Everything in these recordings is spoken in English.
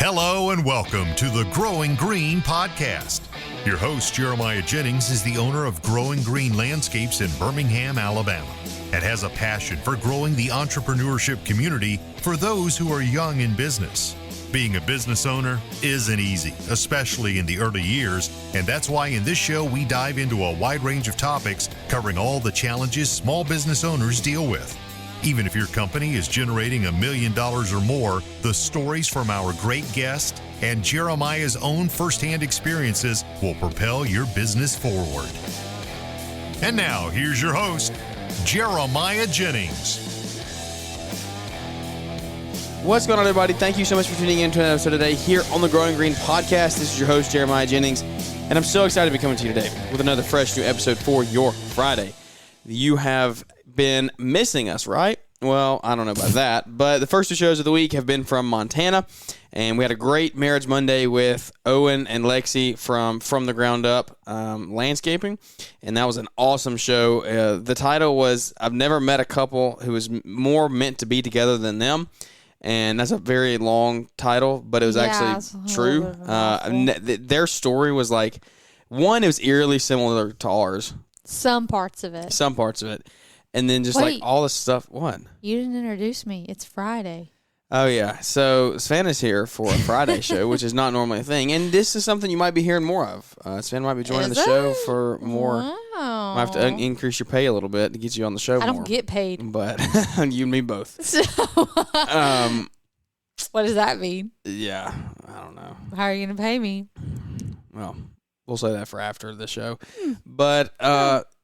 Hello and welcome to the Growing Green podcast. Your host, Jeremiah Jennings, is the owner of Growing Green Landscapes in Birmingham, Alabama, and has a passion for growing the entrepreneurship community for those who are young in business. Being a business owner isn't easy, especially in the early years, and that's why in this show we dive into a wide range of topics covering all the challenges small business owners deal with. Even if your company is generating $1 million or more, the stories from our great guest and Jeremiah's own firsthand experiences will propel your business forward. And now, here's your host, Jeremiah Jennings. What's going on, everybody? Thank you so much for tuning in to another episode today here on the Growing Green podcast. This is your host, Jeremiah Jennings, and I'm so excited to be coming to you today with another fresh new episode for your Friday. You have been missing us, right? Well, I don't know about that, but the first two shows of the week have been from Montana, and we had a great Marriage Monday with Owen and Lexi from the ground up landscaping, and that was an awesome show. The title was, I've never met a couple who was more meant to be together than them, and that's a very long title, but it was actually true. Their story was like, one, it was eerily similar to ours. Some parts of it. And then just like all the stuff. What? You didn't introduce me. It's Friday. Oh, yeah. So Savannah's here for a Friday show, which is not normally a thing. And this is something you might be hearing more of. Savannah might be joining the show for more. Wow. I have to increase your pay a little bit to get you on the show more. I don't get paid. But you and me both. So, what does that mean? Yeah. I don't know. How are you going to pay me? Well, we'll say that for after the show. But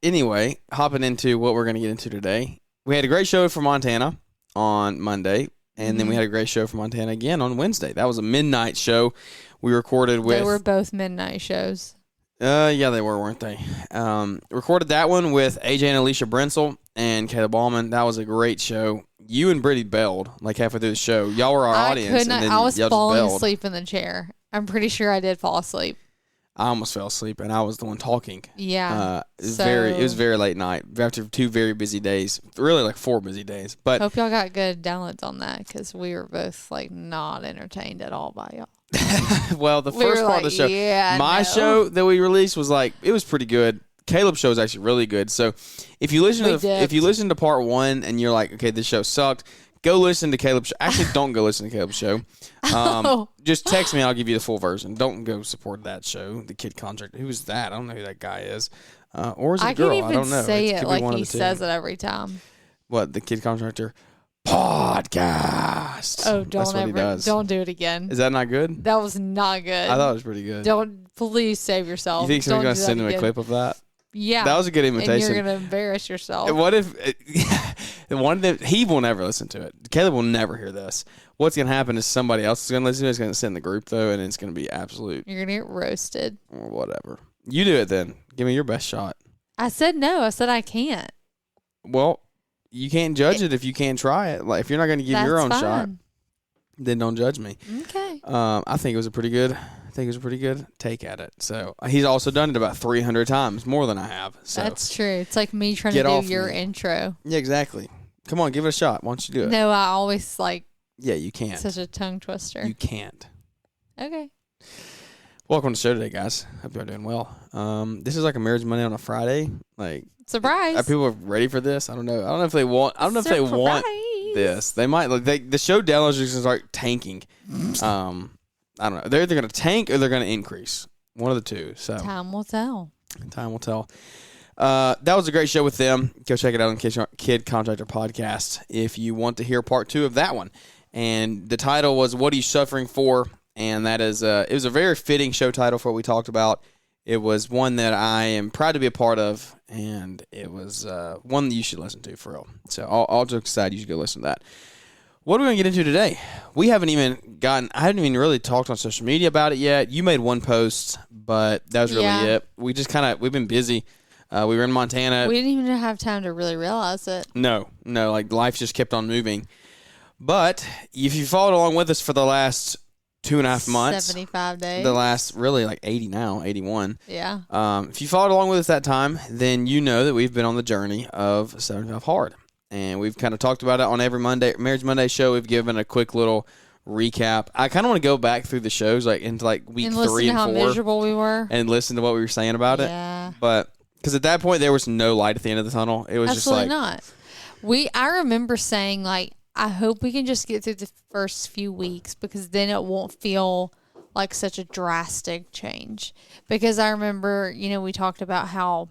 anyway, hopping into what we're going to get into today. We had a great show from Montana on Monday, and then we had a great show from Montana again on Wednesday. That was a midnight show we recorded with. They were both midnight shows. Yeah, they were, weren't they? Recorded that one with AJ and Alicia Brensel and Caleb Ballman. That was a great show. You and Brittany bailed like halfway through the show. Y'all were our audience. I was falling asleep in the chair. I'm pretty sure I did fall asleep. I almost fell asleep, and I was the one talking. Yeah. It was very late night after 2 very busy days, really like 4 busy days. But hope y'all got good downloads on that, because we were both like not entertained at all by y'all. Well, the first part of the show, show that we released was like, it was pretty good. Caleb's show is actually really good. So if you listen to part 1 and you're like, okay, this show sucked, go listen to Caleb's show. Actually, don't go listen to Caleb's show. Just text me. I'll give you the full version. Don't go support that show. The Kid Contractor. Who is that? I don't know who that guy is. Or is it a girl? I don't know. I can't even say it like he says it every time. What? The Kid Contractor podcast. Oh, don't do it again. Is that not good? That was not good. I thought it was pretty good. Please save yourself. You think someone's going to send him a clip of that? Yeah. That was a good imitation. And you're going to embarrass yourself. What if he will never listen to it. Caleb will never hear this. What's going to happen is somebody else is going to listen to it. It's going to sit in the group, though, and it's going to be absolute. You're going to get roasted. Or whatever. You do it then. Give me your best shot. I said no. I said I can't. Well, you can't judge it if you can't try it. Like, if you're not going to give your own shot, then don't judge me. Okay. I think it was a pretty good take at it. So he's also done it about 300 times, more than I have. So that's true. It's like me trying to do your intro. Yeah, exactly. Come on, give it a shot. Why don't you do it? No, I always like. Yeah, you can't. Such a tongue twister. You can't. Okay. Welcome to the show today, guys. Hope you're doing well. This is like a Marriage Monday on a Friday. Like, surprise. Are people ready for this? I don't know. I don't know if they want. I don't know if they want this. They might. Like, the show downloads are going to start tanking. I don't know. They're either going to tank or they're going to increase. One of the two. So time will tell. Time will tell. That was a great show with them. Go check it out on Kid Contractor Podcast if you want to hear part 2 of that one. And the title was "What Are You Suffering For?" And that is it was a very fitting show title for what we talked about. It was one that I am proud to be a part of, and it was one that you should listen to for real. So all jokes aside, you should go listen to that. What are we going to get into today? I haven't even really talked on social media about it yet. You made one post, but that was really it. We've been busy. We were in Montana. We didn't even have time to really realize it. No, like life just kept on moving. But if you followed along with us for the last 2.5 months, 75 days, the last really like 80 now, 81. Yeah. If you followed along with us that time, then you know that we've been on the journey of 75 Hard. And we've kind of talked about it on every Marriage Monday show. We've given a quick little recap. I kind of want to go back through the shows like into like week 3 and 4. Listen to how miserable we were. And listen to what we were saying about it. Yeah. But because at that point there was no light at the end of the tunnel. It was Absolutely just like not. I remember saying like, I hope we can just get through the first few weeks because then it won't feel like such a drastic change. Because I remember, we talked about how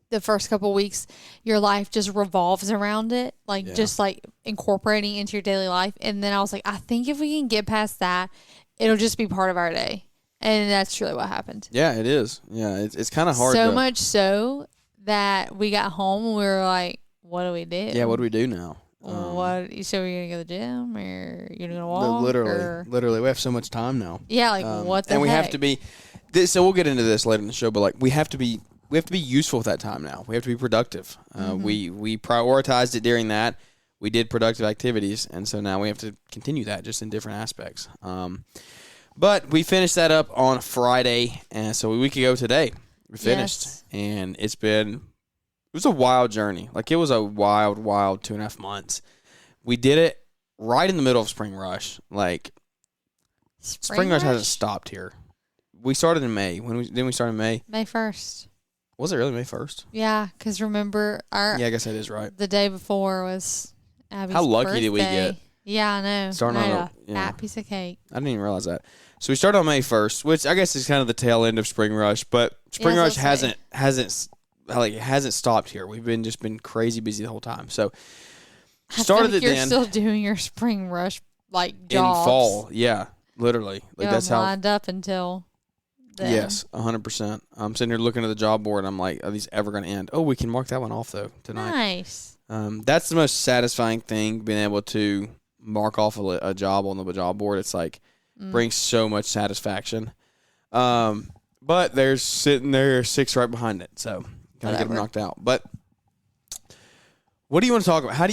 the first couple of weeks your life just revolves around it, like just like incorporating into your daily life. And then I was like, I think if we can get past that, it'll just be part of our day. And that's truly what happened. Yeah, it is. Yeah, it's kind of hard. So much so that we got home and we were like, what do we do? Yeah, what do we do now? So we're going to go to the gym or you're going to walk? Literally. We have so much time now. Yeah, like what the and we heck? have to be, so we'll get into this later in the show, but like we have to be useful with that time now. We have to be productive. We prioritized it during that. We did productive activities, and so now we have to continue that just in different aspects. But we finished that up on Friday, and so a week ago today we finished, and it was a wild journey. Like it was a wild 2.5 months. We did it right in the middle of spring rush. Like spring rush hasn't stopped here. We started in May. Didn't we start in May? May 1st. Was it really May 1st? Yeah, because remember yeah, I guess that is right. The day before was Abby's How lucky birthday. did we get? Yeah, I know. Starting on a fat piece of cake. I didn't even realize that. So we started on May 1st, which I guess is kind of the tail end of spring rush. But spring rush hasn't stopped here. We've been crazy busy the whole time. So started it then. You're still doing your spring rush like jobs. In fall. Yeah, literally. Like that's how lined up until then. Yes, 100%. I'm sitting here looking at the job board. And I'm like, are these ever going to end? Oh, we can mark that one off though tonight. Nice. That's the most satisfying thing, being able to mark off a job on the job board. It's like brings so much satisfaction. But there's sitting there 6 right behind it, so gotta get them knocked out. But what do you want to talk about? I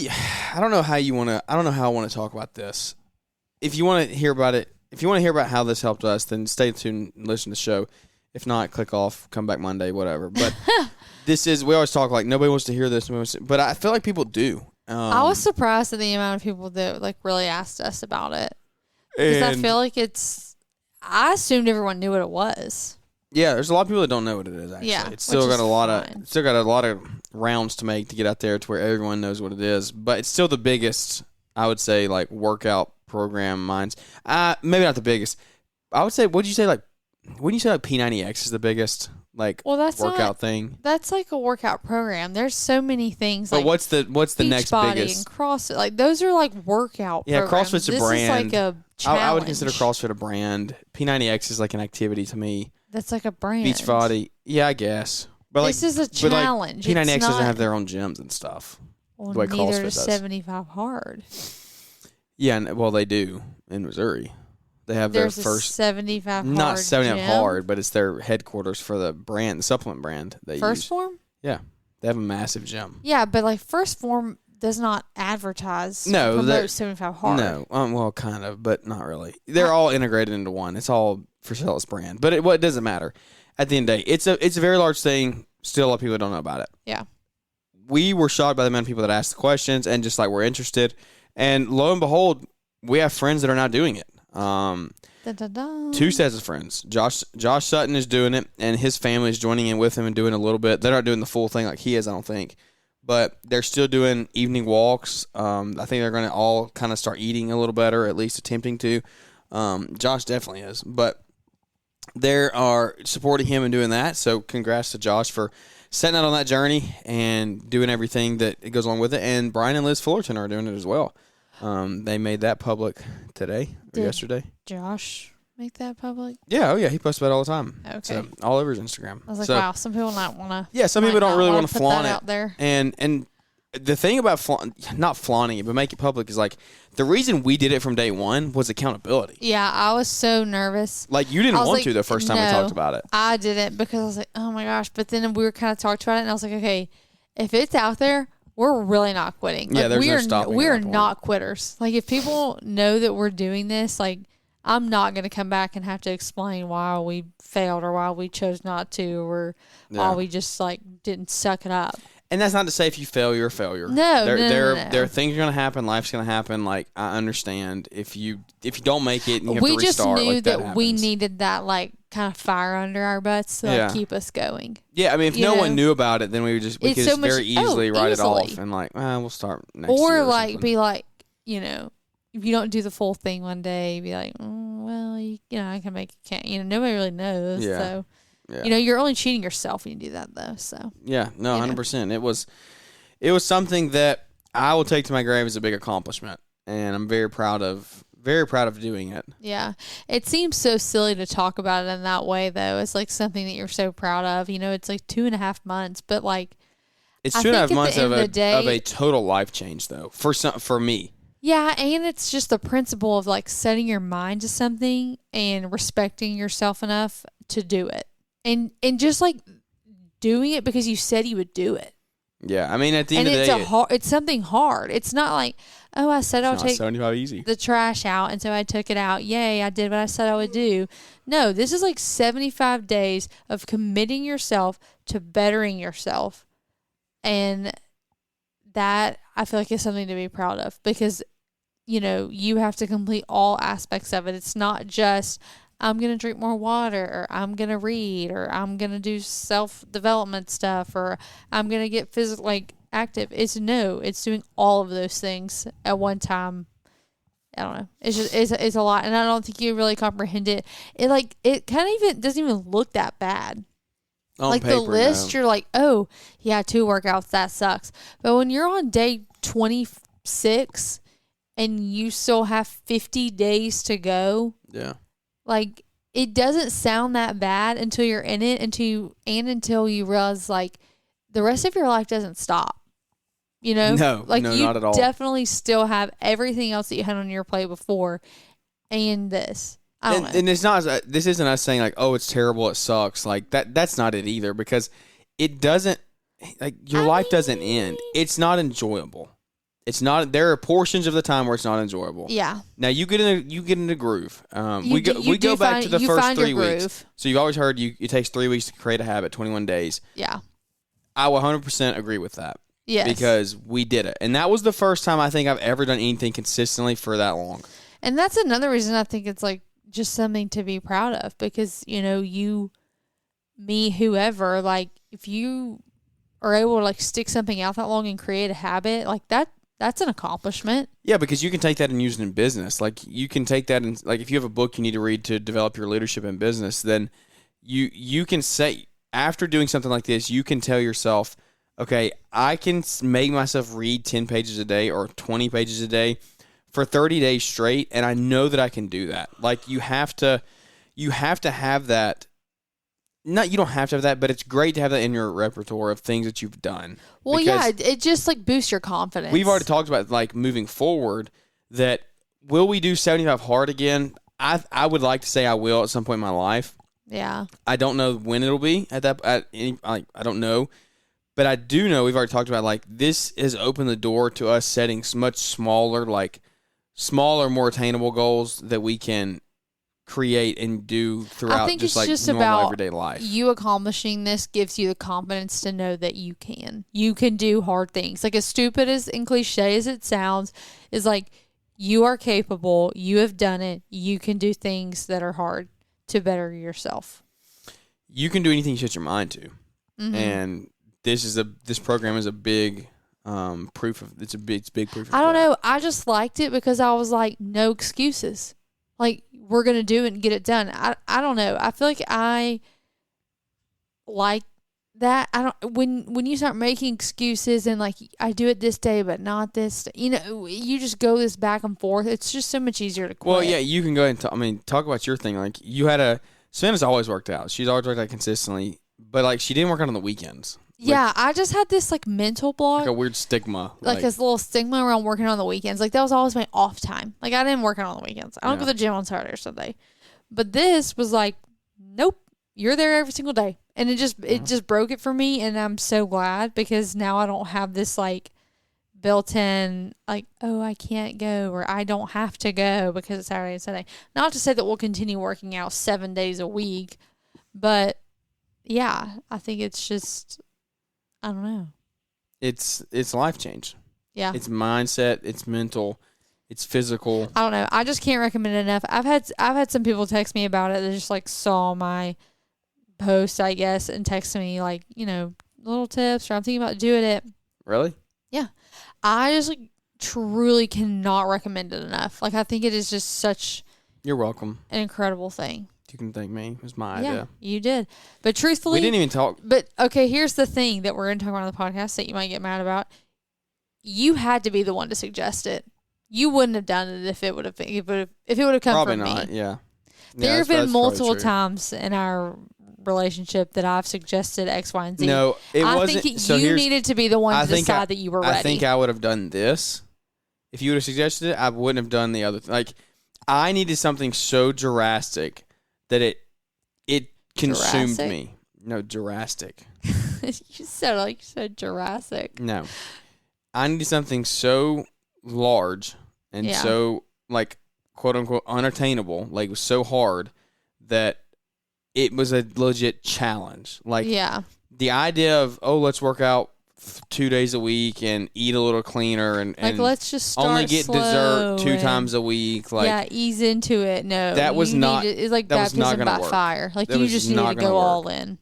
don't know how I want to talk about this. If you want to hear about it, if you want to hear about how this helped us, then stay tuned and listen to the show. If not, click off, come back Monday, whatever. But we always talk like nobody wants to hear this, but I feel like people do. I was surprised at the amount of people that like really asked us about it. Because I feel like I assumed everyone knew what it was. Yeah, there's a lot of people that don't know what it is, actually. Yeah, it's still got a lot of rounds to make to get out there to where everyone knows what it is. But it's still the biggest, I would say, like workout program minds. Maybe not the biggest. I would say, wouldn't you say like P90X is the biggest workout thing? That's like a workout program. There's so many things. But like what's the next biggest? And CrossFit, like those are like workout. Yeah, programs. CrossFit's a this brand. Is like a challenge. I would consider CrossFit a brand. P90X is like an activity to me. That's like a brand. Beachbody, yeah, I guess. But this is a challenge. P90X doesn't have their own gyms and stuff. Well, the way neither does 75 Hard. Yeah, well, they do in Missouri. They have their first 75 Hard. Not 75 gym? Hard, but it's their headquarters for the brand, the supplement brand they use. First Form? Yeah, they have a massive gym. Yeah, but like First Form does not advertise. Promote 75 Hard. No, well, kind of, but not really. They're all integrated into one. It's all for Celis brand, but it doesn't matter. At the end of the day, it's a very large thing. Still, a lot of people don't know about it. Yeah, we were shocked by the amount of people that asked the questions and just like were interested. And lo and behold, we have friends that are now doing it. 2 sets of friends. Josh Sutton is doing it, and his family is joining in with him and doing a little bit. They're not doing the full thing like he is, I don't think. But they're still doing evening walks. I think they're going to all kind of start eating a little better, at least attempting to. Josh definitely is. But they are supporting him and doing that. So congrats to Josh for setting out on that journey and doing everything that goes along with it. And Brian and Liz Fullerton are doing it as well. They made that public today or yesterday. Josh make that public? Yeah, he posts about it all the time. Okay. So, all over his Instagram. I was like, wow, some people might want to. Yeah, some people don't really want to flaunt it out there. And the thing about not flaunting it, but make it public is like the reason we did it from day one was accountability. Yeah, I was so nervous. Like you didn't want to the first time we talked about it. I didn't because I was like, oh my gosh. But then we were kind of talking about it, and I was like, okay, if it's out there, we're really not quitting. Yeah, there's no stopping. We're not quitters. Like if people know that we're doing this, like I'm not going to come back and have to explain why we failed or why we chose not to or why we just like didn't suck it up. And that's not to say if you fail, you're a failure. No, there are things going to happen. Life's going to happen. Like, I understand if you don't make it and you have to restart. We just knew that we needed that like kind of fire under our butts to like, keep us going. Yeah, I mean, if no one knew about it, then we could just very easily write it off and like, we'll start next year. Or like be like, you know, if you don't do the full thing one day, be like, well, you know, I can make it. You know, nobody really knows. Yeah. So. Yeah. You know, you're only cheating yourself when you do that, though. So 100%. It was something that I will take to my grave as a big accomplishment, and I'm very proud of doing it. Yeah, it seems so silly to talk about it in that way, though. It's like something that you're so proud of. You know, it's like 2.5 months, but like it's 2.5 months of a total life change, though, for me. Yeah, and it's just the principle of like setting your mind to something and respecting yourself enough to do it. And just like doing it because you said you would do it. Yeah, I mean at the end of the day, it's something hard. It's not like, oh, I said I'll take the trash out, and so I took it out. Yay, I did what I said I would do. No, this is like 75 days of committing yourself to bettering yourself, and that I feel like is something to be proud of because you know you have to complete all aspects of it. It's not just I'm going to drink more water, or I'm going to read, or I'm going to do self-development stuff, or I'm going to get physically active. It's doing all of those things at one time. I don't know. It's a lot, and I don't think you really comprehend it. It kind of even doesn't even look that bad. On like paper, the list, you're like, oh, yeah, 2 workouts, that sucks. But when you're on day 26 and you still have 50 days to go. Yeah. Like, it doesn't sound that bad until you're in it, until you realize, like, the rest of your life doesn't stop. You know? No, not at all. You definitely still have everything else that you had on your plate before and this. I don't know. And it's not, this isn't us saying, like, oh, it's terrible, it sucks. Like, that's not it either because it doesn't, like, your life doesn't end. It's not enjoyable. It's not. There are portions of the time where it's not enjoyable. Yeah. Now you get in the groove. We go back to the first 3 weeks. So you've always heard it takes 3 weeks to create a habit, 21 days. Yeah. I will 100% agree with that. Yes. Because we did it, and that was the first time I think I've ever done anything consistently for that long. And that's another reason I think it's like just something to be proud of because you know me, whoever, like if you are able to like stick something out that long and create a habit like that. That's an accomplishment. Yeah, because you can take that and use it in business. Like you can take that and like if you have a book you need to read to develop your leadership in business, then you can say after doing something like this, you can tell yourself, okay, I can make myself read 10 pages a day or 20 pages a day for 30 days straight, and I know that I can do that. Like you have to have that. You don't have to have that, but it's great to have that in your repertoire of things that you've done. Well, yeah, it just like boosts your confidence. We've already talked about like moving forward that will we do 75 hard again? I would like to say I will at some point in my life. Yeah. I don't know when it'll be I don't know, but I do know we've already talked about like this has opened the door to us setting much smaller, more attainable goals that we can create and do throughout just normal everyday life. You accomplishing this gives you the confidence to know that you can do hard things. Like as stupid and cliche as it sounds, is like you are capable, you have done it, you can do things that are hard to better yourself. You can do anything you set your mind to. Mm-hmm. And this program is a big proof of it's big proof of I don't know. I just liked it because I was like, no excuses. Like, we're going to do it and get it done. I don't know. I feel like I like that. When you start making excuses and like, I do it this day, but not this, you just go this back and forth. It's just so much easier to quit. Well, yeah, you can go ahead and talk about your thing. Like, Savannah's always worked out. She's always worked out consistently, but like, she didn't work out on the weekends. Yeah, I just had this like mental block. Like a weird stigma. Like this little stigma around working on the weekends. Like that was always my off time. Like I didn't work on the weekends. I don't go to the gym on Saturday or Sunday. But this was like, nope, you're there every single day. And it just broke it for me, and I'm so glad because now I don't have this like built-in like, oh, I can't go or I don't have to go because it's Saturday and Sunday. Not to say that we'll continue working out 7 days a week, but yeah, I think it's just I don't know. it's life change. Yeah. It's mindset, it's mental, it's physical. I don't know. I just can't recommend it enough. I've had some people text me about it that just like saw my post, I guess, and text me like, little tips, or I'm thinking about doing it. Really? Yeah. I just truly cannot recommend it enough. Like, I think it is just such You're welcome. an incredible thing. You can thank me. It was my Yeah, idea. you did. But truthfully, We didn't even talk. But okay, here's the thing that we're going to talk about on the podcast that you might get mad about. You had to be the one to suggest it. You wouldn't have done it if it would have come Probably from not. me. Yeah. There have been that's multiple probably true. times in our relationship that I've suggested X, Y, and Z. No, it I wasn't. think so you here's- needed to be the one I to think decide that you were ready. I think I would have done this. If you would have suggested it, I wouldn't have done the other. Like, I needed something so drastic that it consumed Jurassic? me. No, drastic. You said Jurassic. No, I needed something so large and Yeah. so like quote unquote unattainable. Like, it was so hard that it was a legit challenge. Like, Yeah. the idea of, let's work out 2 days a week and eat a little cleaner and Let's just start only get slow dessert 2 and- times a week. Like, yeah, ease into it. No, that was you not- It's like that was not baptism gonna by work. fire. Like, That you was just need not to gonna go work. all in.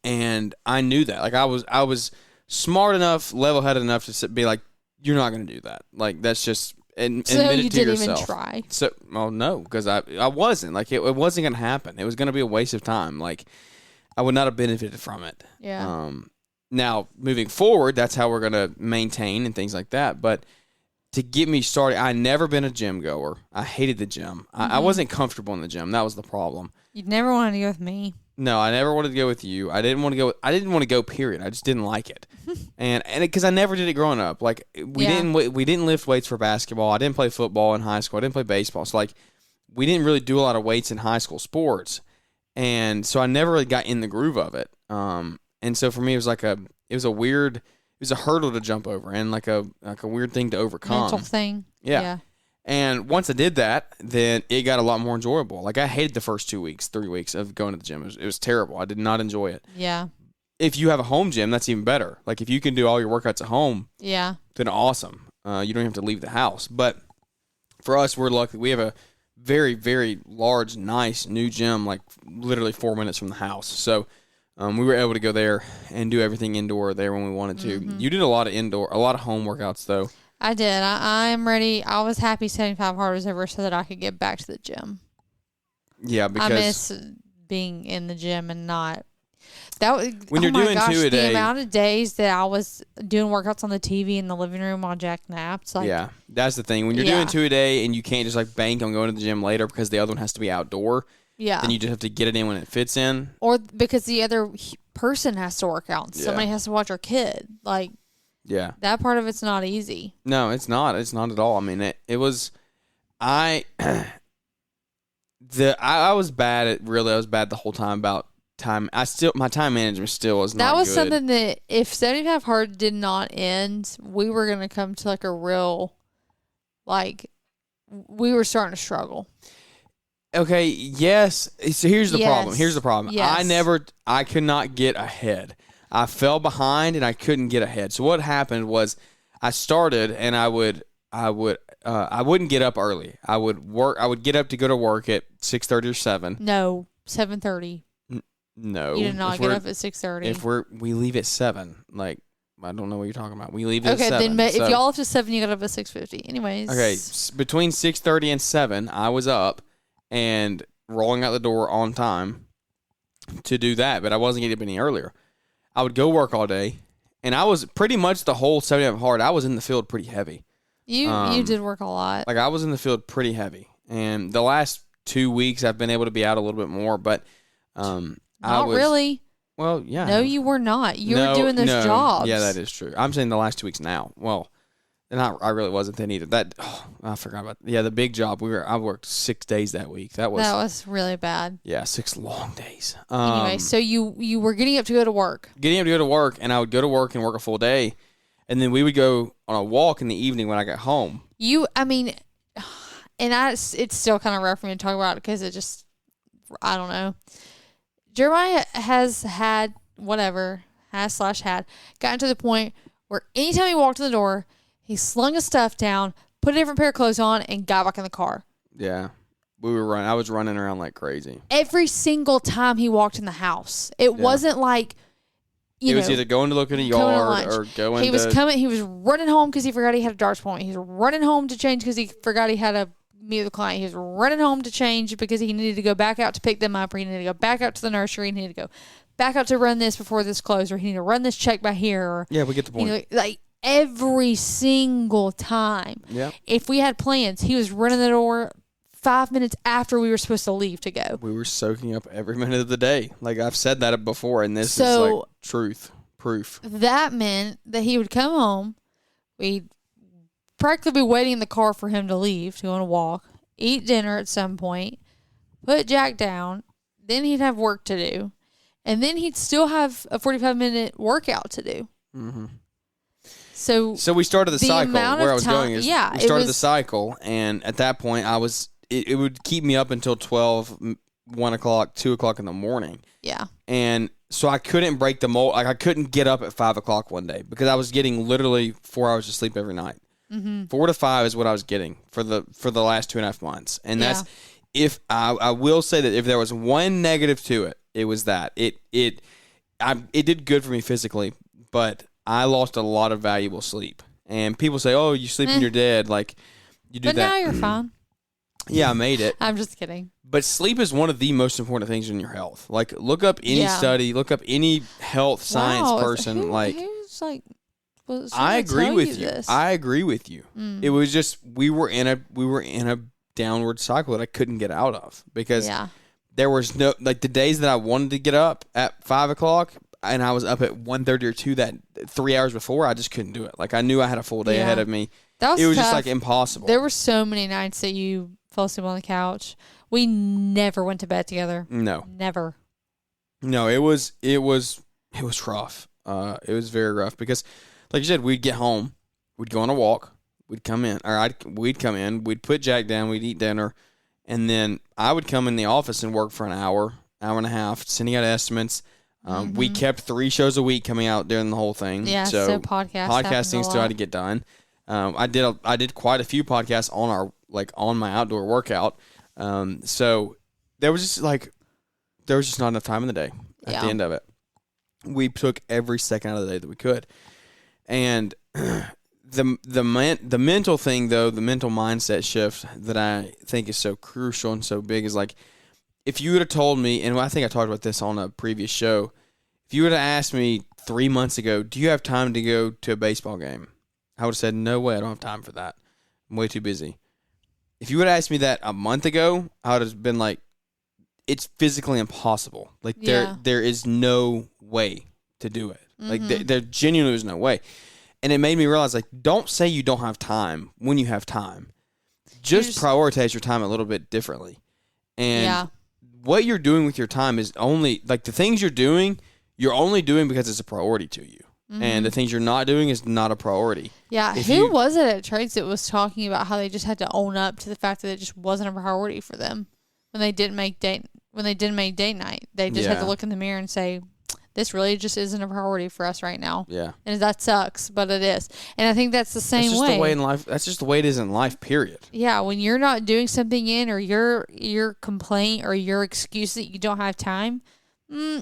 and I knew that. Like, I was smart enough, level-headed enough to be like, you're not going to do that. Like, that's just admit So it you to didn't yourself. even try. So, no, because I wasn't. Like, it wasn't going to happen. It was going to be a waste of time. Like, I would not have benefited from it. Yeah. Now, moving forward, that's how we're going to maintain and things like that. But to get me started, I never been a gym goer. I hated the gym. I wasn't comfortable in the gym. That was the problem. You'd never wanted to go with me. No, I never wanted to go with you. I didn't want to go. Period. I just didn't like it, and because I never did it growing up. Like, we didn't lift weights for basketball. I didn't play football in high school. I didn't play baseball. So, like, we didn't really do a lot of weights in high school sports, and so I never really got in the groove of it. And so for me, it was a hurdle to jump over, and like a weird thing to overcome. Mental thing. Yeah. And once I did that, then it got a lot more enjoyable. Like, I hated the first 3 weeks of going to the gym. It was terrible. I did not enjoy it. Yeah. If you have a home gym, that's even better. Like, if you can do all your workouts at home, Yeah. then awesome. You don't have to leave the house. But for us, we're lucky. We have a very, very large, nice new gym, like literally 4 minutes from the house. So we were able to go there and do everything indoor there when we wanted to. Mm-hmm. You did a lot of home workouts, though. I did. I'm ready. I was happy 75 hard was over so that I could get back to the gym. Yeah, because I miss being in the gym and not. That was, when you're doing 2 a day, the amount of days that I was doing workouts on the TV in the living room while Jack napped. Like, yeah, that's the thing. When you're doing 2 a day and you can't just like bank on going to the gym later because the other one has to be outdoor, yeah. then you just have to get it in when it fits in. Or because the other person has to work out. Yeah. Somebody has to watch our kid. Like, Yeah. that part of it's not easy. No, it's not. It's not at all. I mean, it was. I was bad at I was bad the whole time about time. My time management still is not That was good. something that if 75 hard did not end, we were going to come to like a real, like, we were starting to struggle. Okay, yes. So here's the problem. Yes. I could not get ahead. I fell behind and I couldn't get ahead. So what happened was I started and I wouldn't get up early. I would get up to go to work at 6:30 or 7. No, 7:30. No. You did not If get we're- up at 6:30. If we leave at 7. Like, I don't know what you're talking about. We leave at Okay, 7. then if So- y'all left at 7, you got up at 6:50. Anyways. Okay, between 6:30 and 7, I was up and rolling out the door on time to do that, but I wasn't getting up any earlier. I would go work all day, and I was pretty much the whole 75 hard. I was in the field pretty heavy. You did work a lot. Like, I was in the field pretty heavy, and the last 2 weeks I've been able to be out a little bit more, but Not really. Well, yeah. No, you were not. You were doing those jobs. Yeah, that is true. I'm saying the last 2 weeks now. Well, and I really wasn't then either. I forgot about. Yeah, the big job. I worked 6 days that week. That was really bad. yeah, 6 long days. Anyway, so you were getting up to go to work. Getting up to go to work, and I would go to work and work a full day, and then we would go on a walk in the evening when I got home. It's still kind of rough for me to talk about because it just, I don't know. Jeremiah has had gotten to the point where anytime he walked in the door, he slung his stuff down, put a different pair of clothes on, and got back in the car. Yeah. I was running around like crazy. Every single time he walked in the house. It wasn't like, He was either going to look in a yard or going He was running home because he forgot he had a darts point. He was running home to change because he forgot he had a meet with a client. He was running home to change because he needed to go back out to pick them up, or he needed to go back out to the nursery, and he needed to go back out to run this before this closed, or he needed to run this check by here. Or, yeah, we get the point. Like every single time. Yeah. If we had plans, he was running the door 5 minutes after we were supposed to leave to go. We were soaking up every minute of the day. Like I've said that before, and this is like proof. That meant that he would come home. We'd practically be waiting in the car for him to leave, to go on a walk, eat dinner at some point, put Jack down, then he'd have work to do, and then he'd still have a 45-minute workout to do. Mm-hmm. So we started the cycle. Where I was going is we started the cycle, and at that point, it would keep me up until 12, 1 o'clock, 2 o'clock in the morning. Yeah. And so I couldn't break the mold. Like I couldn't get up at 5 o'clock one day because I was getting literally 4 hours of sleep every night. Mm-hmm. 4 to 5 is what I was getting for the last 2.5 months. And that's, if I will say that if there was one negative to it, it was that it did good for me physically, but I lost a lot of valuable sleep. And people say, "Oh, you sleep when you're dead." Like you do but that. But now you're fine. Yeah, I made it. I'm just kidding. But sleep is one of the most important things in your health. Like, look up any study, look up any health science person. Who's like, I agree with you. This? I agree with you. It was just we were in a downward cycle that I couldn't get out of because there was no, like, the days that I wanted to get up at 5 o'clock and I was up at 1:30 or 2 that 3 hours before, I just couldn't do it. Like, I knew I had a full day ahead of me. It was just like impossible. There were so many nights that you fell asleep on the couch. We never went to bed together. No. Never. No, it was rough. It was very rough because, like you said, we'd get home, we'd go on a walk, we'd come in, we'd come in, we'd put Jack down, we'd eat dinner, and then I would come in the office and work for an hour and a half, sending out estimates. We kept 3 shows a week coming out during the whole thing. Yeah, so podcasting still had to get done. I did quite a few podcasts on my outdoor workout. So there was just not enough time in the day at the end of it. We took every second out of the day that we could. And the mental thing, though, the mental mindset shift that I think is so crucial and so big is, like, if you would have told me, and I think I talked about this on a previous show, if you would have asked me 3 months ago, do you have time to go to a baseball game? I would have said, no way, I don't have time for that. I'm way too busy. If you would have asked me that a month ago, I would have been like, it's physically impossible. Like, there is no way to do it. Like, there genuinely is no way. And it made me realize, like, don't say you don't have time when you have time. Just prioritize your time a little bit differently. And what you're doing with your time is only, like, the things you're only doing because it's a priority to you. And the things you're not doing is not a priority. Yeah. Who was it at Trades that was talking about how they just had to own up to the fact that it just wasn't a priority for them when they didn't make date night? They just had to look in the mirror and say, this really just isn't a priority for us right now. Yeah. And that sucks, but it is. And I think that's the same way. The way in life. That's just the way it is in life, period. Yeah. When you're not doing something or your complaint or your excuse that you don't have time,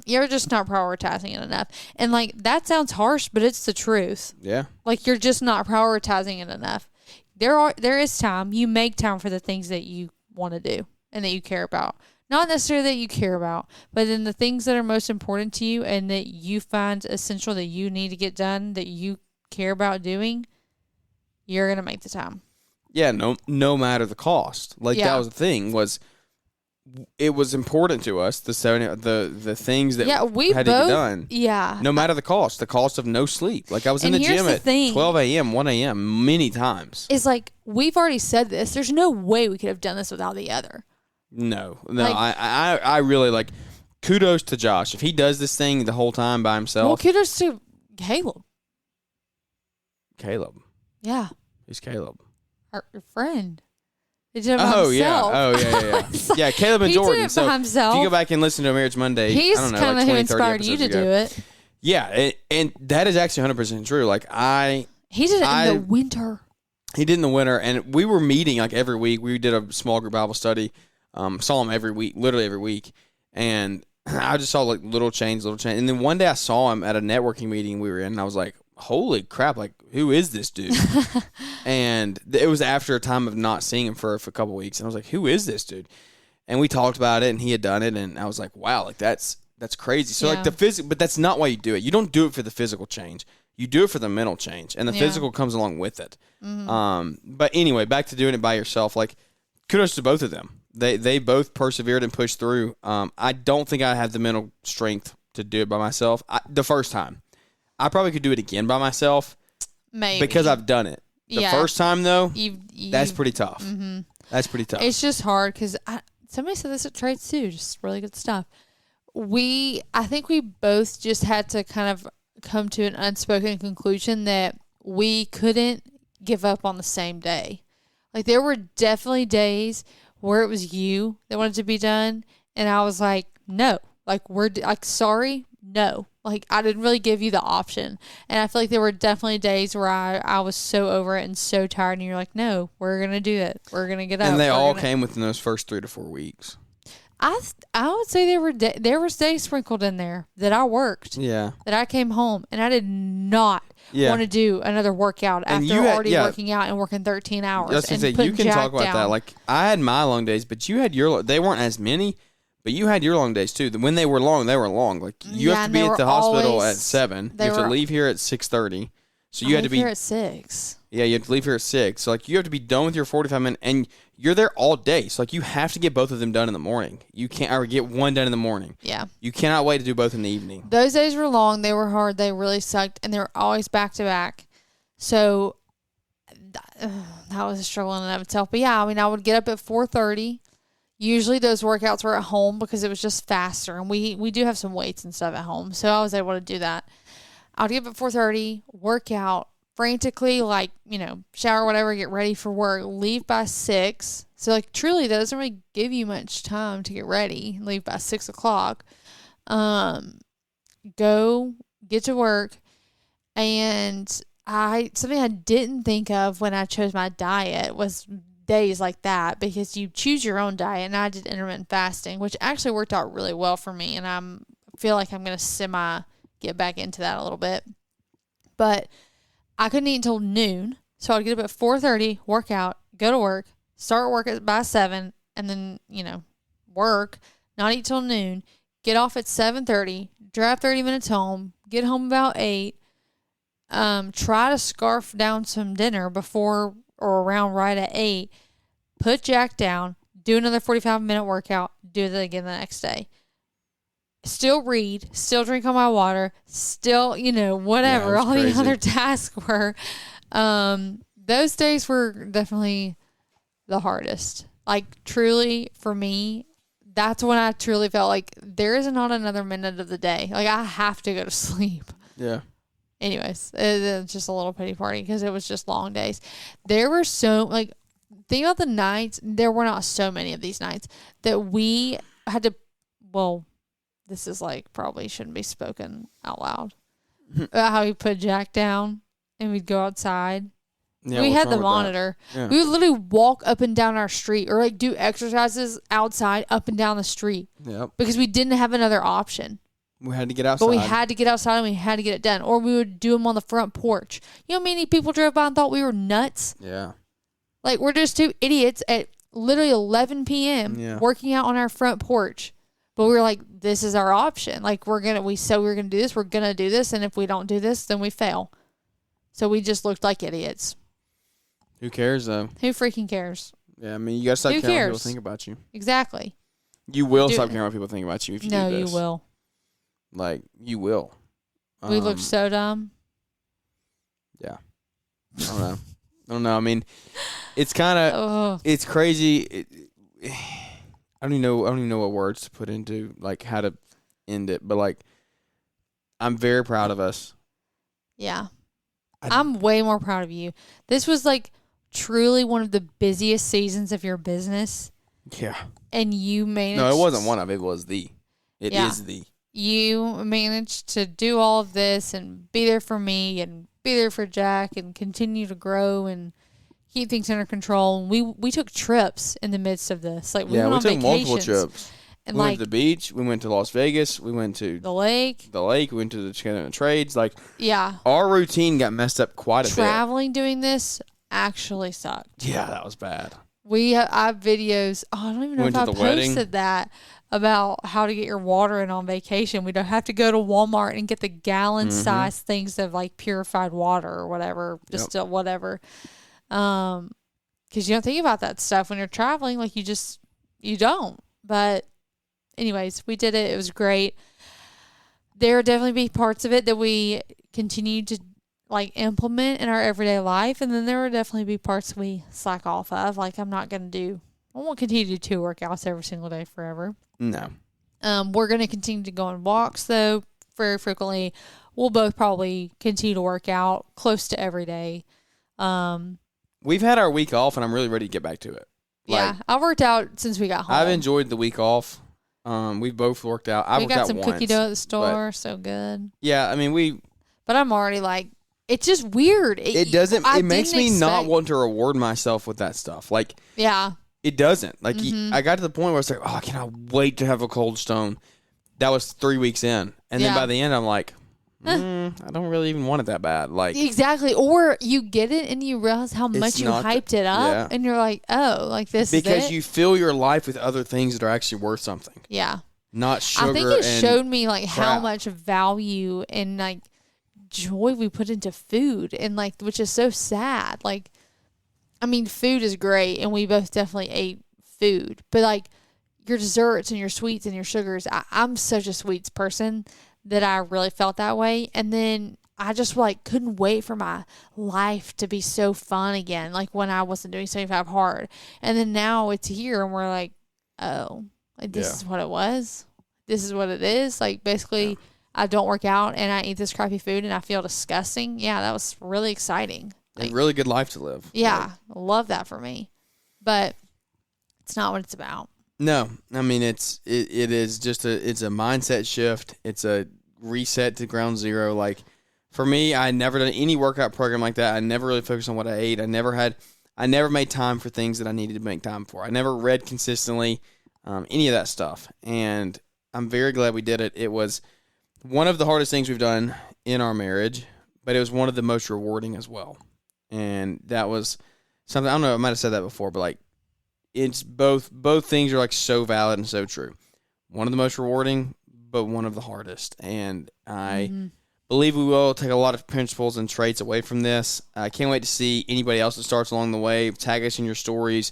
you're just not prioritizing it enough. And, like, that sounds harsh, but it's the truth. Yeah. Like, you're just not prioritizing it enough. There is time. You make time for the things that you want to do and that you care about. Not necessarily that you care about, but then the things that are most important to you and that you find essential that you need to get done, that you care about doing, you're going to make the time. Yeah, no matter the cost. Like, that was the thing, it was important to us, the things that we had to get done. Yeah. No matter the cost of no sleep. Like, I was in the gym at 12 a.m., 1 a.m. many times. It's like, we've already said this. There's no way we could have done this without the other. No. Like, I really, like, kudos to Josh. If he does this thing the whole time by himself. Well, kudos to Caleb. Yeah. Who's Caleb? Our friend. He did it by himself. Yeah, Caleb and Jordan. He did it by himself. If you go back and listen to Marriage Monday, he's I don't know, kind like of who inspired you to do it. Yeah, and that is actually 100% true. Like He did it in the winter. He did in the winter, and we were meeting like every week. We did a small group Bible study. Saw him every week, literally every week, and I just saw like little change. And then one day I saw him at a networking meeting we were in, and I was like, holy crap, like, who is this dude? And it was after a time of not seeing him for a couple weeks, and I was like, who is this dude? And we talked about it, and he had done it, and I was like, wow, like, that's crazy. So, like, the physical, but that's not why you do it. You don't do it for the physical change. You do it for the mental change, and the physical comes along with it. Mm-hmm. But anyway, back to doing it by yourself, like, kudos to both of them. They both persevered and pushed through. I don't think I have the mental strength to do it by myself. The first time. I probably could do it again by myself. Maybe. Because I've done it. The first time, though, that's pretty tough. Mm-hmm. That's pretty tough. It's just hard because somebody said this at trades too, just really good stuff. I think we both just had to kind of come to an unspoken conclusion that we couldn't give up on the same day. Like, there were definitely days where it was you that wanted to be done, and I was like, no. Like, sorry, no. Like, I didn't really give you the option. And I feel like there were definitely days where I was so over it and so tired, and you're like, no, we're going to do it. We're going to get up. And they all came within those first 3 to 4 weeks. I would say there was days sprinkled in there that I worked. Yeah. That I came home, and I did not want to do another workout after already working out and working 13 hours. Just to say, you can talk about that. Like, I had my long days, but you had they weren't as many, but you had your long days too. When they were long, they were long. Like, you have to be at the hospital at 7. You have to leave here at 6:30. So you had to be here at 6. Yeah, you have to leave here at 6. So, like, you have to be done with your 45 minutes, and you're there all day. So, like, you have to get both of them done in the morning. You can't, or get one done in the morning. Yeah. You cannot wait to do both in the evening. Those days were long. They were hard. They really sucked, and they were always back to back. So, that was a struggle in and of itself. But, yeah, I mean, I would get up at 4:30. Usually those workouts were at home because it was just faster, and we do have some weights and stuff at home. So, I was able to do that. I would get up at 4:30, work out frantically, like, shower, whatever, get ready for work, leave by 6. So, like, truly, that doesn't really give you much time to get ready. Leave by 6 o'clock. Go get to work. And something I didn't think of when I chose my diet was days like that, because you choose your own diet, and I did intermittent fasting, which actually worked out really well for me. And I feel like I'm going to get back into that a little bit. But I couldn't eat until noon, so I'd get up at 4:30, work out, go to work, start work by 7, and then, work, not eat till noon, get off at 7:30, drive 30 minutes home, get home about 8, try to scarf down some dinner before or around right at 8, put Jack down, do another 45-minute workout, do that again the next day. Still read, still drink all my water, still, whatever, all the other tasks were. Those days were definitely the hardest. Like, truly, for me, that's when I truly felt like there is not another minute of the day. Like, I have to go to sleep. Yeah. Anyways, it's just a little pity party because it was just long days. There were think about the nights. There were not so many of these nights that we had to, this is like probably shouldn't be spoken out loud. About how we put Jack down and we'd go outside. Yeah, we had the monitor. Yeah. We would literally walk up and down our street or like do exercises outside up and down the street. Yep. Because we didn't have another option. We had to get outside. But we had to get outside and we had to get it done. Or we would do them on the front porch. You know how many people drove by and thought we were nuts? Yeah. Like, we're just two idiots at literally 11 p.m. working out on our front porch. But we were like, this is our option. Like, we said we were going to do this. We're going to do this. And if we don't do this, then we fail. So we just looked like idiots. Who cares, though? Who freaking cares? Yeah, I mean, you got to stop caring what people think about you. Exactly. You will stop caring what people think about you if you do this. No, you will. Like, you will. We looked so dumb. Yeah. I don't know. I mean, it's kind of, it's crazy. I don't even know what words to put into, like, how to end it. But, like, I'm very proud of us. Yeah. I'm way more proud of you. This was, like, truly one of the busiest seasons of your business. Yeah. And you managed. No, it wasn't one of. It was the. It is the. you managed to do all of this and be there for me and be there for Jack and continue to grow and keep things under control. And we took trips in the midst of this. Like we went on took multiple vacations. trips. And we went to the beach. We went to Las Vegas. We went to the lake. We went to the Canada Trades. Like, yeah, our routine got messed up quite a bit. Traveling doing this actually sucked. Yeah, that was bad. I have videos. Oh, I don't even know if I posted that about how to get your water in on vacation. We don't have to go to Walmart and get the gallon size things of like purified water or whatever, just whatever. Because you don't think about that stuff when you're traveling. Like you don't. But anyways, we did it. It was great. There will definitely be parts of it that we continue to like implement in our everyday life, and then there will definitely be parts we slack off of. Like I won't continue to do 2 workouts every single day forever. No. We're going to continue to go on walks though very frequently. We'll both probably continue to work out close to every day. We've had our week off, and I'm really ready to get back to it. Yeah, I've worked out since we got home. I've enjoyed the week off. We've both worked out. We got some cookie dough at the store, so good. Yeah, I mean But I'm already like, it's just weird. It makes me not want to reward myself with that stuff. Like, yeah, it doesn't. Like, I got to the point where I was like, oh, I cannot wait to have a Cold Stone. That was 3 weeks in, and then by the end, I'm like, I don't really even want it that bad. Like, exactly. Or you get it and you realize how much you hyped it up, and you're like, oh, like this is it. Because you fill your life with other things that are actually worth something. Yeah, not sugar. I think it showed me like how much value and like joy we put into food, and like, which is so sad. Like, I mean, food is great, and we both definitely ate food, but like your desserts and your sweets and your sugars, I'm such a sweets person that I really felt that way. And then I just like couldn't wait for my life to be so fun again, like when I wasn't doing 75 hard. And then now it's here, and we're like, oh, like this is what it was. This is what it is. Like, basically, I don't work out and I eat this crappy food and I feel disgusting. Yeah, that was really exciting. Like, a really good life to live. Yeah, I love that for me. But it's not what it's about. No, I mean, it is just it's a mindset shift. It's a reset to ground zero. Like, for me, I never done any workout program like that. I never really focused on what I ate. I never made time for things that I needed to make time for. I never read consistently, any of that stuff. And I'm very glad we did it. It was one of the hardest things we've done in our marriage, but it was one of the most rewarding as well. And that was something, I don't know, I might have said that before, but like, it's both things are like so valid and so true. One of the most rewarding, but one of the hardest. And I believe we will take a lot of principles and traits away from this. I can't wait to see anybody else that starts along the way. Tag us in your stories.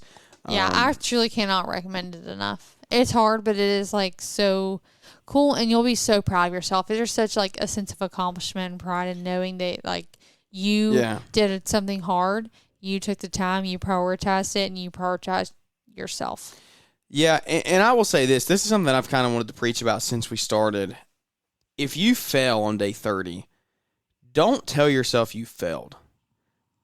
Yeah, I truly cannot recommend it enough. It's hard, but it is like so cool, and you'll be so proud of yourself. There's such like a sense of accomplishment and pride in knowing that like you did something hard. You took the time, you prioritized it, and you prioritized yourself. Yeah, and I will say this. This is something that I've kind of wanted to preach about since we started. If you fail on day 30, don't tell yourself you failed.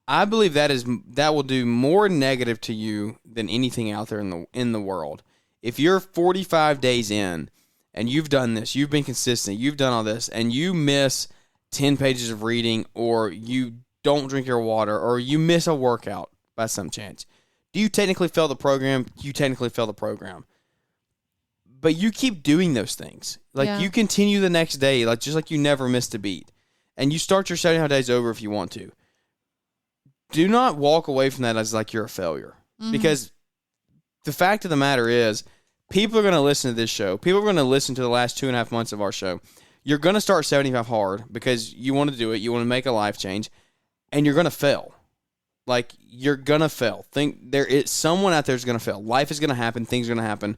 I believe that will do more negative to you than anything out there in the world. If you're 45 days in and you've done this, you've been consistent, you've done all this, and you miss 10 pages of reading, or you don't drink your water, or you miss a workout by some chance, do you technically fail the program? You technically fail the program. But you keep doing those things. Like, you continue the next day, like just like you never missed a beat. And you start your 75 days over if you want to. Do not walk away from that as like you're a failure. Because the fact of the matter is, people are going to listen to this show. People are going to listen to the last 2.5 months of our show. You're going to start 75 hard because you want to do it. You want to make a life change. And you're going to fail. Like, you're going to fail. There is someone out there is going to fail. Life is going to happen. Things are going to happen.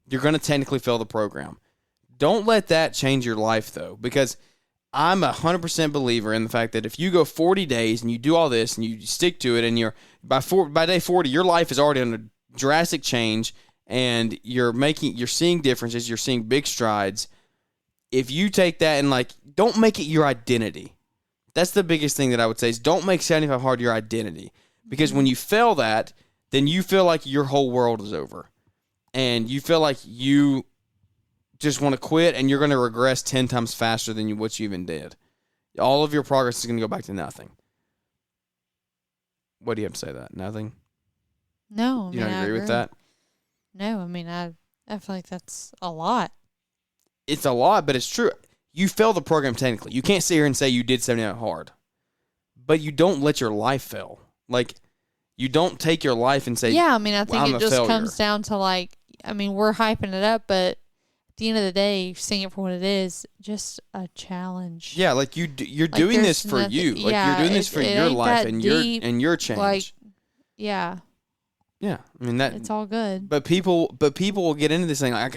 You're going to technically fail the program. Don't let that change your life, though, because I'm 100% believer in the fact that if you go 40 days and you do all this and you stick to it, and you're by day 40, your life is already on a drastic change, and you're seeing differences, you're seeing big strides. If you take that and like, don't make it your identity. That's the biggest thing that I would say is don't make 75 hard your identity, because when you fail that, then you feel like your whole world is over, and you feel like you just want to quit, and you're going to regress 10 times faster than what you even did. All of your progress is going to go back to nothing. What do you have to say to that? Nothing? No. You don't agree with that? No, I mean, I feel like that's a lot. It's a lot, but it's true. You failed the program technically. You can't sit here and say you did 79 hard. But you don't let your life fail. Like, you don't take your life and say, yeah, I mean, I think I'm it just failure. comes down to, like, I mean, we're hyping it up, but at the end of the day, seeing it for what it is, just a challenge. Yeah, like you're like, doing there's this for nothing, you. Like, yeah, you're doing this for it your ain't life that and deep, your change. Like, yeah. Yeah, I mean that. It's all good. But people will get into this thing. Like,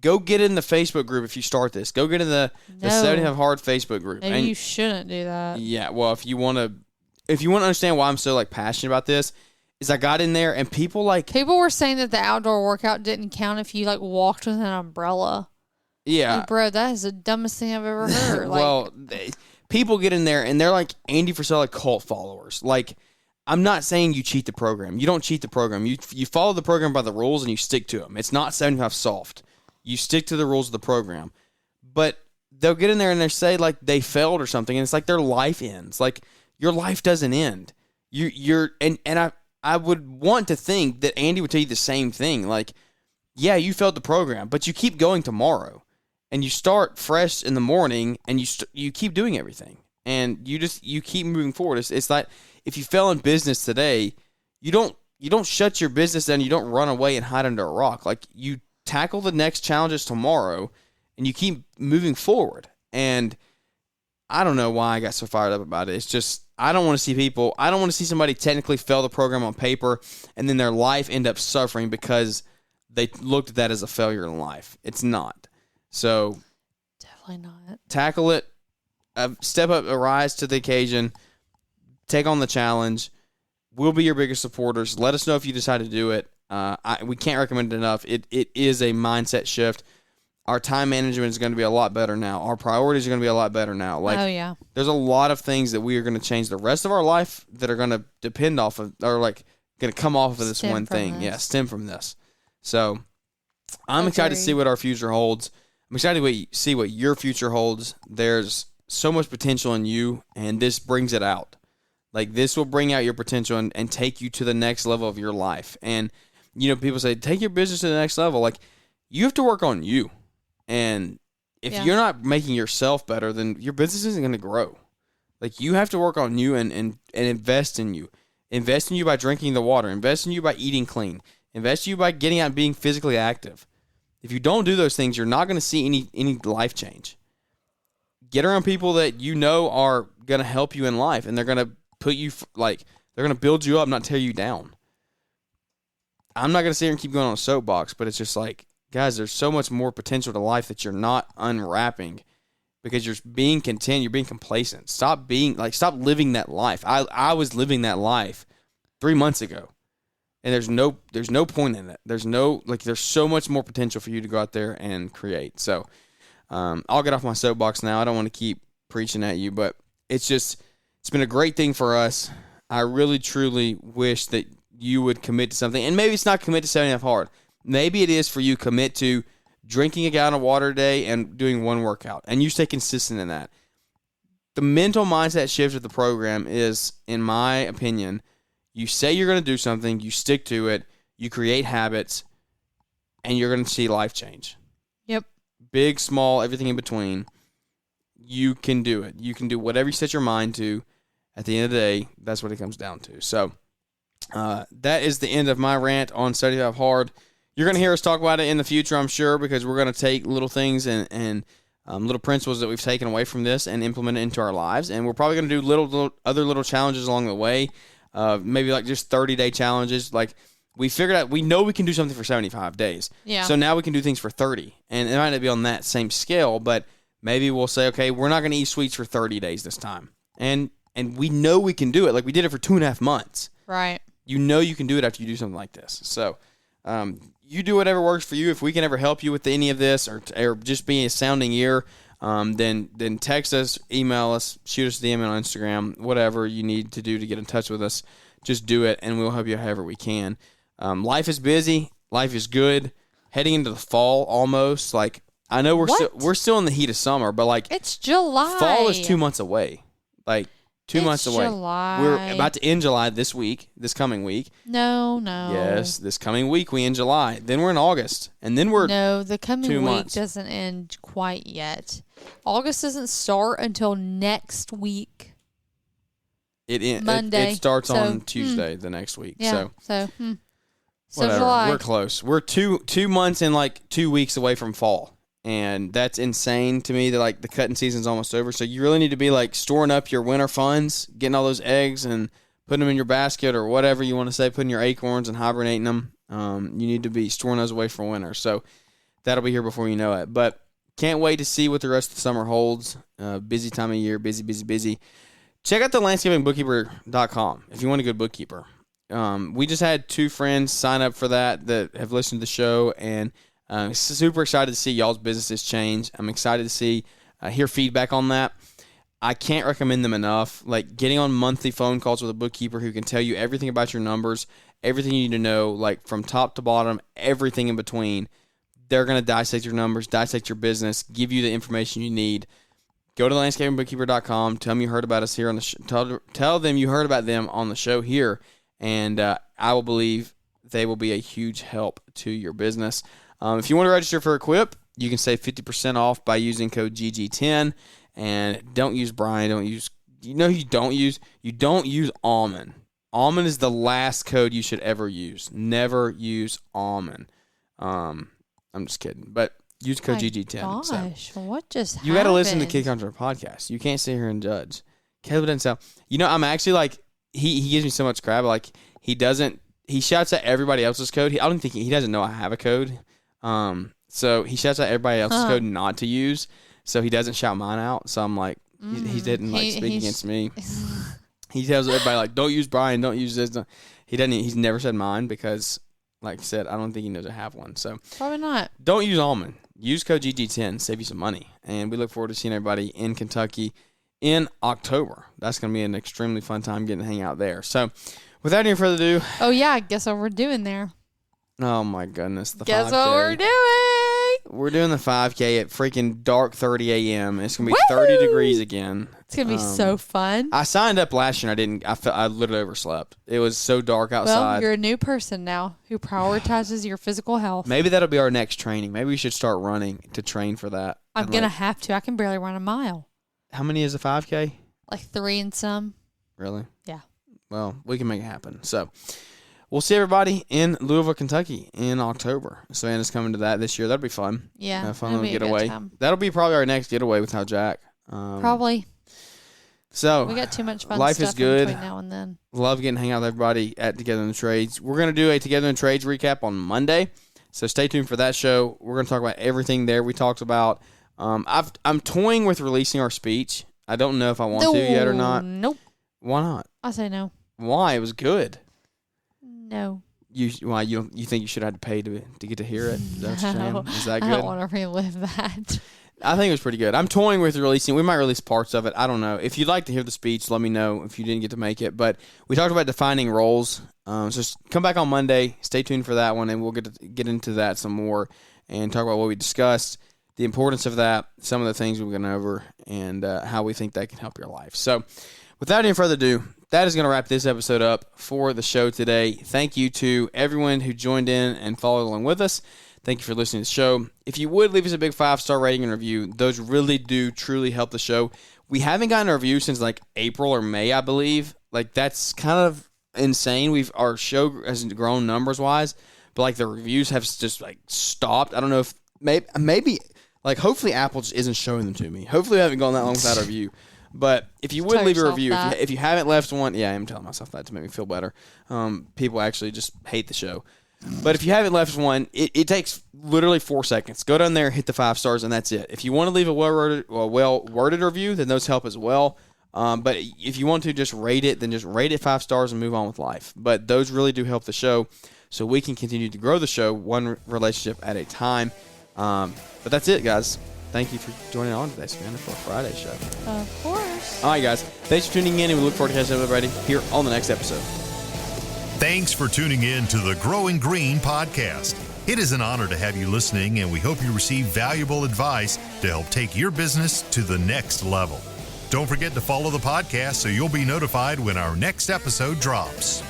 go get in the Facebook group if you start this. Go get in the 75 Hard Facebook group. Maybe and you shouldn't do that. Yeah, well, if you want to understand why I'm so like passionate about this, is I got in there and people were saying that the outdoor workout didn't count if you like walked with an umbrella. Yeah, like, bro, that is the dumbest thing I've ever heard. Well, people get in there and they're like Andy Frisella cult followers. Like, I'm not saying you cheat the program. You don't cheat the program. You follow the program by the rules and you stick to them. It's not 75 soft. You stick to the rules of the program. But they'll get in there and they say like they failed or something, and it's like their life ends. Like, your life doesn't end. I would want to think that Andy would tell you the same thing. Like, yeah, you failed the program, but you keep going tomorrow, and you start fresh in the morning, and you keep doing everything, and you keep moving forward. It's like if you fail in business today, you don't shut your business down. You don't run away and hide under a rock. Like, you tackle the next challenges tomorrow, and you keep moving forward. And I don't know why I got so fired up about it. It's just, I don't want to see somebody technically fail the program on paper and then their life end up suffering because they looked at that as a failure in life. It's not. So definitely not. Tackle it, step up, rise to the occasion, take on the challenge. We'll be your biggest supporters. Let us know if you decide to do it. We can't recommend it enough. It is a mindset shift. Our time management is going to be a lot better now. Our priorities are going to be a lot better now. Like, oh, yeah. There's a lot of things that we are going to change the rest of our life that are going to depend off of, or like going to come off of this one thing. Yeah, stem from this. So I'm excited to see what our future holds. I'm excited to see what your future holds. There's so much potential in you, and this brings it out. Like, this will bring out your potential and take you to the next level of your life. And, you know, people say, take your business to the next level. Like, you have to work on you. And if you're not making yourself better, then your business isn't going to grow. Like, you have to work on you and invest in you. Invest in you by drinking the water. Invest in you by eating clean. Invest in you by getting out and being physically active. If you don't do those things, you're not going to see any life change. Get around people that you know are going to help you in life, and they're going to put you, like, they're going to build you up, not tear you down. I'm not going to sit here and keep going on a soapbox, but it's just like, guys, there's so much more potential to life that you're not unwrapping because you're being content, you're being complacent. Stop living that life. I was living that life 3 months ago, and there's no point in it. There's so much more potential for you to go out there and create. So I'll get off my soapbox now. I don't want to keep preaching at you, but it's been a great thing for us. I really, truly wish that you would commit to something, and maybe it's not commit to 75 hard. Maybe it is for you, commit to drinking a gallon of water a day and doing one workout, and you stay consistent in that. The mental mindset shift of the program is, in my opinion, you say you're going to do something, you stick to it, you create habits, and you're going to see life change. Yep. Big, small, everything in between. You can do it. You can do whatever you set your mind to. At the end of the day, that's what it comes down to. So that is the end of my rant on 75 Hard. You're going to hear us talk about it in the future, I'm sure, because we're going to take little things and little principles that we've taken away from this and implement it into our lives. And we're probably going to do other little challenges along the way, maybe like just 30-day challenges. Like, we figured out, we know we can do something for 75 days. Yeah. So now we can do things for 30. And it might not be on that same scale, but maybe we'll say, okay, we're not going to eat sweets for 30 days this time. And we know we can do it. Like, we did it for 2.5 months. Right. You know you can do it after you do something like this. So you do whatever works for you. If we can ever help you with any of this or just be a sounding ear, then text us, email us, shoot us a DM on Instagram, whatever you need to do to get in touch with us. Just do it, and we'll help you however we can. Life is busy. Life is good. Heading into the fall almost. Like, I know What? we're still in the heat of summer, but like It's July. fall is 2 months away. Like 2 months away. July. We're about to end July this coming week. No. Yes, this coming week we end July. Then we're in August, and then we're No, the coming 2 week months. doesn't end quite yet. August doesn't start until next week. Monday. It starts So, on Tuesday the next week. Yeah. So So whatever. July. We're close. We're 2 months and like 2 weeks away from fall. And that's insane to me that like the cutting season's almost over. So you really need to be like storing up your winter funds, getting all those eggs and putting them in your basket or whatever you want to say, putting your acorns and hibernating them. You need to be storing those away for winter. So that'll be here before you know it. But can't wait to see what the rest of the summer holds. Busy time of year, busy. Check out the landscapingbookkeeper.com if you want a good bookkeeper. We just had 2 friends sign up for that have listened to the show, and super excited to see y'all's businesses change. I'm excited to see, hear feedback on that. I can't recommend them enough. Like getting on monthly phone calls with a bookkeeper who can tell you everything about your numbers, everything you need to know, like from top to bottom, everything in between. They're going to dissect your numbers, dissect your business, give you the information you need. Go to landscapingbookkeeper.com. Tell them you heard about us here on the tell them you heard about them on the show here, and I will believe they will be a huge help to your business. If you want to register for Equip, you can save 50% off by using code GG10. And don't use Brian. You don't use Almond. Almond is the last code you should ever use. Never use Almond. I'm just kidding, but use code GG10. Gosh, what just happened? You got to listen to Kid Country podcast. You can't sit here and judge. Caleb doesn't sound. I'm actually like he gives me so much crap. Like he shouts out everybody else's code. I don't think he doesn't know I have a code. So he shouts out everybody else's code not to use. So he doesn't shout mine out. So I'm like, he didn't speak against me. He tells everybody like, don't use Brian, don't use this. Don't. He doesn't. He's never said mine because, like I said, I don't think he knows I have one. So probably not. Don't use Almond. Use code GG10, save you some money. And we look forward to seeing everybody in Kentucky in October. That's going to be an extremely fun time getting to hang out there. So without any further ado. Oh, yeah. Guess what we're doing there? Oh, my goodness. Guess 5K. what we're doing? We're doing the 5K at freaking dark 30 a.m. It's going to be 30 degrees again. It's going to be so fun. I signed up last year and I literally overslept. It was so dark outside. Well, you're a new person now who prioritizes your physical health. Maybe that'll be our next training. Maybe we should start running to train for that. I'm going to have to. I can barely run a mile. How many is a 5K? Like 3 and some. Really? Yeah. Well, we can make it happen. So we'll see everybody in Louisville, Kentucky in October. Savannah's coming to that this year. That'll be fun. Yeah. A fun little getaway. That'll be probably our next getaway without Jack. Probably. So we got too much fun life stuff is good. in between now and then. Love getting to hang out with everybody at Together in the Trades. We're going to do a Together in the Trades recap on Monday. So stay tuned for that show. We're going to talk about everything there we talked about. I'm toying with releasing our speech. I don't know if I want to yet or not. Nope. Why not? I say no. Why? It was good. No. You think you should have to pay to get to hear it? Is that what you're saying? Is that good? I don't want to relive that. I think it was pretty good. I'm toying with releasing. We might release parts of it. I don't know. If you'd like to hear the speech, let me know if you didn't get to make it. But we talked about defining roles. So just come back on Monday. Stay tuned for that one, and we'll get into that some more and talk about what we discussed, the importance of that, some of the things we've gone over, and how we think that can help your life. So without any further ado, that is going to wrap this episode up for the show today. Thank you to everyone who joined in and followed along with us. Thank you for listening to the show. If you would leave us a big 5-star rating and review, those really do truly help the show. We haven't gotten a review since like April or May, I believe. Like that's kind of insane. Our show has grown numbers wise, but like the reviews have just like stopped. I don't know if maybe like hopefully Apple just isn't showing them to me. Hopefully I haven't gone that long without a review. But if you would leave a review, if you haven't left one, yeah, I am telling myself that to make me feel better. People actually just hate the show. But if you haven't left one, it takes literally 4 seconds. Go down there, hit the 5 stars, and that's it. If you want to leave a well-worded review, then those help as well. But if you want to just rate it, then just rate it 5 stars and move on with life. But those really do help the show, so we can continue to grow the show one relationship at a time. But that's it, guys. Thank you for joining on today, Savannah, for a Friday show. Of course. All right, guys. Thanks for tuning in, and we look forward to catching up with everybody here on the next episode. Thanks for tuning in to the Growing Green podcast. It is an honor to have you listening, and we hope you receive valuable advice to help take your business to the next level. Don't forget to follow the podcast so you'll be notified when our next episode drops.